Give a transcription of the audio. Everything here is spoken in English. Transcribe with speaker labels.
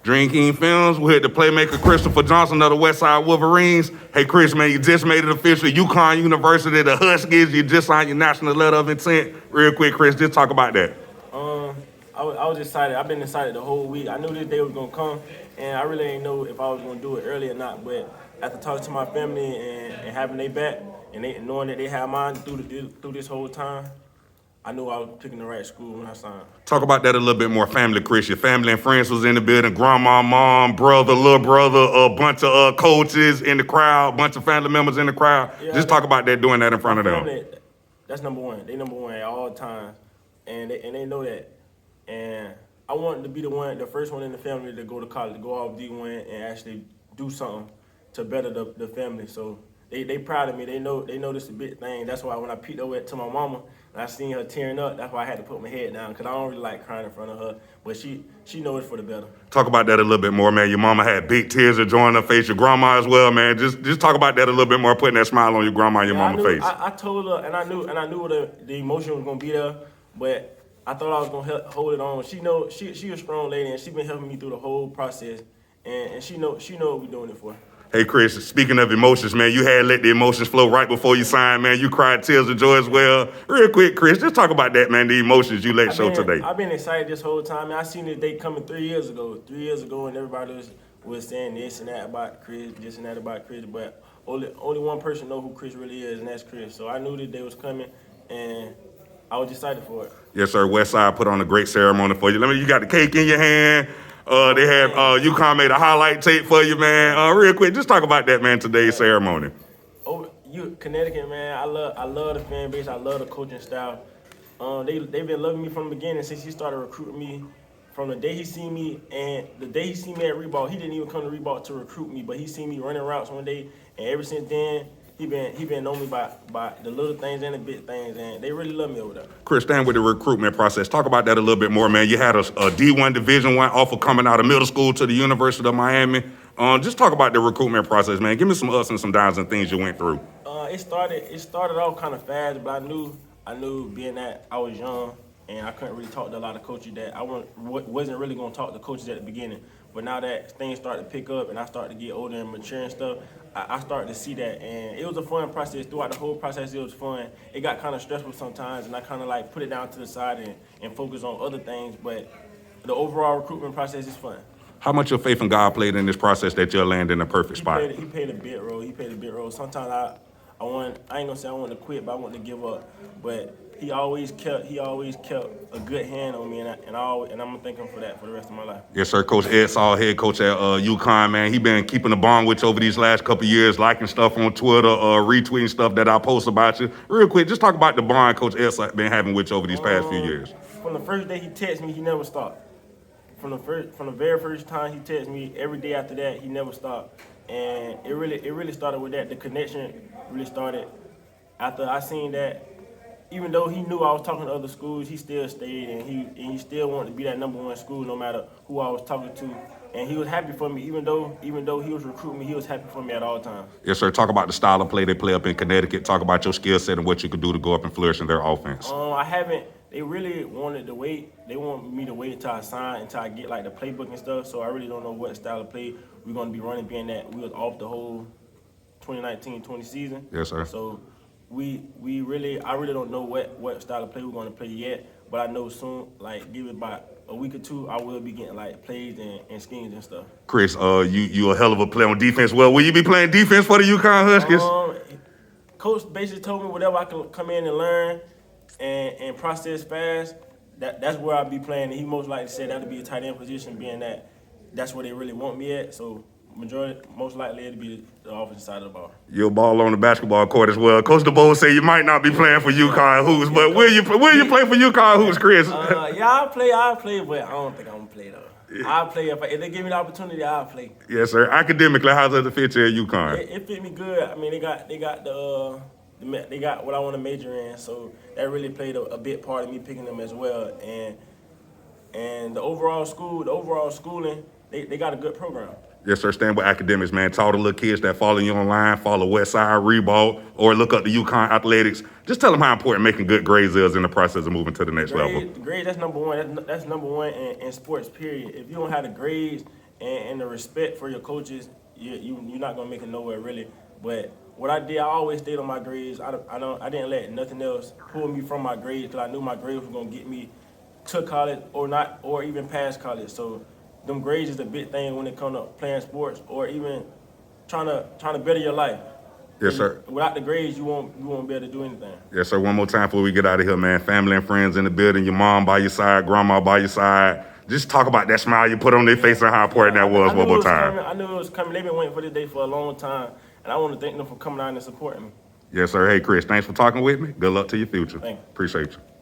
Speaker 1: Dreamkingfilmz with the playmaker Christopher Johnson of the Westside Wolverines. Hey, Chris, man, you just made it official. UConn University, the Huskies, you just signed your national letter of intent. Real quick, Chris, just talk about that.
Speaker 2: I was excited. I've been excited the whole week. I knew this day was gonna come, and I really didn't know if I was gonna do it early or not. But after talking to my family and having their back, and knowing that they had mine through this whole time, I knew I was picking the right school when I signed.
Speaker 1: Talk about that a little bit more, family, Chris. Your family and friends was in the building. Grandma, mom, brother, little brother, a bunch of coaches in the crowd, bunch of family members in the crowd.
Speaker 2: Yeah,
Speaker 1: just talk about that, doing that in front of them.
Speaker 2: Family, that's number one. They number one at all times, and they know that. And I wanted to be the first one in the family to go to college, to go off D1 and actually do something to better the family. So they proud of me. They know this is a big thing. That's why when I peeked over to my mama and I seen her tearing up, that's why I had to put my head down, because I don't really like crying in front of her. But she knows it's for the better. Talk
Speaker 1: about that a little bit more, man. Your mama had big tears of joy on her face. Your grandma as well, man. Just talk about that a little bit more, putting that smile on your grandma and your mama's face.
Speaker 2: I told her, and I knew the emotion was gonna be there, but I thought I was gonna hold it on. She a strong lady, and she been helping me through the whole process, and she know what we're doing it for.
Speaker 1: Hey, Chris, speaking of emotions, man, you had let the emotions flow right before you signed, man. You cried tears of joy as well. Real quick, Chris, just talk about that, man, the emotions you let show today.
Speaker 2: I've been excited this whole time. I seen this day coming 3 years ago. 3 years ago, and everybody was saying this and that about Chris, this and that about Chris, but only one person know who Chris really is, and that's Chris. So I knew this day was coming, and I was excited for it.
Speaker 1: Yes, sir. Westside put on a great ceremony for you. You got the cake in your hand. They had UConn made a highlight tape for you, man. Real quick, just talk about that, man. Today's ceremony.
Speaker 2: Connecticut, man. I love the fan base. I love the coaching style. They've been loving me from the beginning since he started recruiting me. From the day he seen me, and the day he seen me at Reebok, he didn't even come to Reebok to recruit me, but he seen me running routes one day, and ever since then, he been knowing me by the little things and the big things, and they really love me over there.
Speaker 1: Chris, staying with the recruitment process, talk about that a little bit more, man. You had a D1 Division I offer coming out of middle school to the University of Miami. Just talk about the recruitment process, man. Give me some ups and some downs and things you went through.
Speaker 2: It started off kind of fast, but I knew being that I was young and I couldn't really talk to a lot of coaches, that I wasn't really going to talk to coaches at the beginning. But now that things started to pick up and I started to get older and mature and stuff, I started to see that. And it was a fun process. Throughout the whole process, it was fun. It got kind of stressful sometimes, and I kind of like put it down to the side and focus on other things. But the overall recruitment process is fun.
Speaker 1: How much your faith in God played in this process that you'll land in a perfect spot?
Speaker 2: He played a big role. Sometimes I ain't gonna say I wanted to quit, but I wanted to give up. But he always kept a good hand on me, and I'm gonna thank him for that for the rest of my life.
Speaker 1: Yes, sir. Coach Ed Saul, head coach at UConn, man. He been keeping the bond with you over these last couple of years, liking stuff on Twitter, retweeting stuff that I post about you. Real quick, just talk about the bond Coach Ed's been having with you over these past few years.
Speaker 2: From the first day he texted me, he never stopped. From the very first time he texted me, every day after that, he never stopped. And it really started with that. The connection really started after I seen that. Even though he knew I was talking to other schools, he still stayed, and he still wanted to be that #1 school no matter who I was talking to. And he was happy for me, even though he was recruiting me, he was happy for me at all times.
Speaker 1: Yes, sir. Talk about the style of play they play up in Connecticut. Talk about your skill set and what you could do to go up and flourish in their offense.
Speaker 2: They really wanted to wait. They want me to wait until I sign, until I get like the playbook and stuff. So I really don't know what style of play we're going to be running, being that we was off the whole 2019-20 season.
Speaker 1: Yes, sir.
Speaker 2: So I really don't know what style of play we're going to play yet. But I know soon, like give it about a week or two, I will be getting like plays and schemes and stuff.
Speaker 1: Chris, you a hell of a player on defense. Well, will you be playing defense for the UConn Huskies?
Speaker 2: Coach basically told me whatever I can come in and learn and process fast, that's where I'll be playing. And he most likely said that'll be a tight end position, being that that's where they really want me at. So most likely it'll be the offensive side of the ball.
Speaker 1: You'll ball on the basketball court as well. Coach DeBoer said you might not be playing for UConn hoops, but will you play for UConn hoops, Chris?
Speaker 2: Yeah, I'll play, but I don't think I'm gonna play though. I'll play if they give me the opportunity. I'll play.
Speaker 1: Yes, sir. Academically, how does it fit you at UConn?
Speaker 2: It fit me good. I mean, they got what I want to major in, so that really played a big part of me picking them as well. And the overall schooling, they got a good program.
Speaker 1: Yes, sir. Stand with academics, man. Tell the little kids that follow you online, follow Westside, Reebok, or look up the UConn athletics. Just tell them how important making good grades is in the process of moving to the next level.
Speaker 2: Grades, that's number one. That's number one in sports, period. If you don't have the grades and the respect for your coaches, you're not gonna make it nowhere really. But what I did, I always stayed on my grades. I didn't let nothing else pull me from my grades because I knew my grades were gonna get me to college or not, or even past college. So them grades is a big thing when it comes to playing sports or even trying to better your life.
Speaker 1: Yes, sir.
Speaker 2: Without the grades, you won't be able to do anything.
Speaker 1: Yes, sir. One more time before we get out of here, man. Family and friends in the building. Your mom by your side, grandma by your side. Just talk about that smile you put on their face and how important that was one more time.
Speaker 2: I knew it was coming. They've been waiting for this day for a long time, and I want to thank them for coming out and supporting me.
Speaker 1: Yes, sir. Hey, Chris, thanks for talking with me. Good luck to your future.
Speaker 2: Thank you.
Speaker 1: Appreciate you.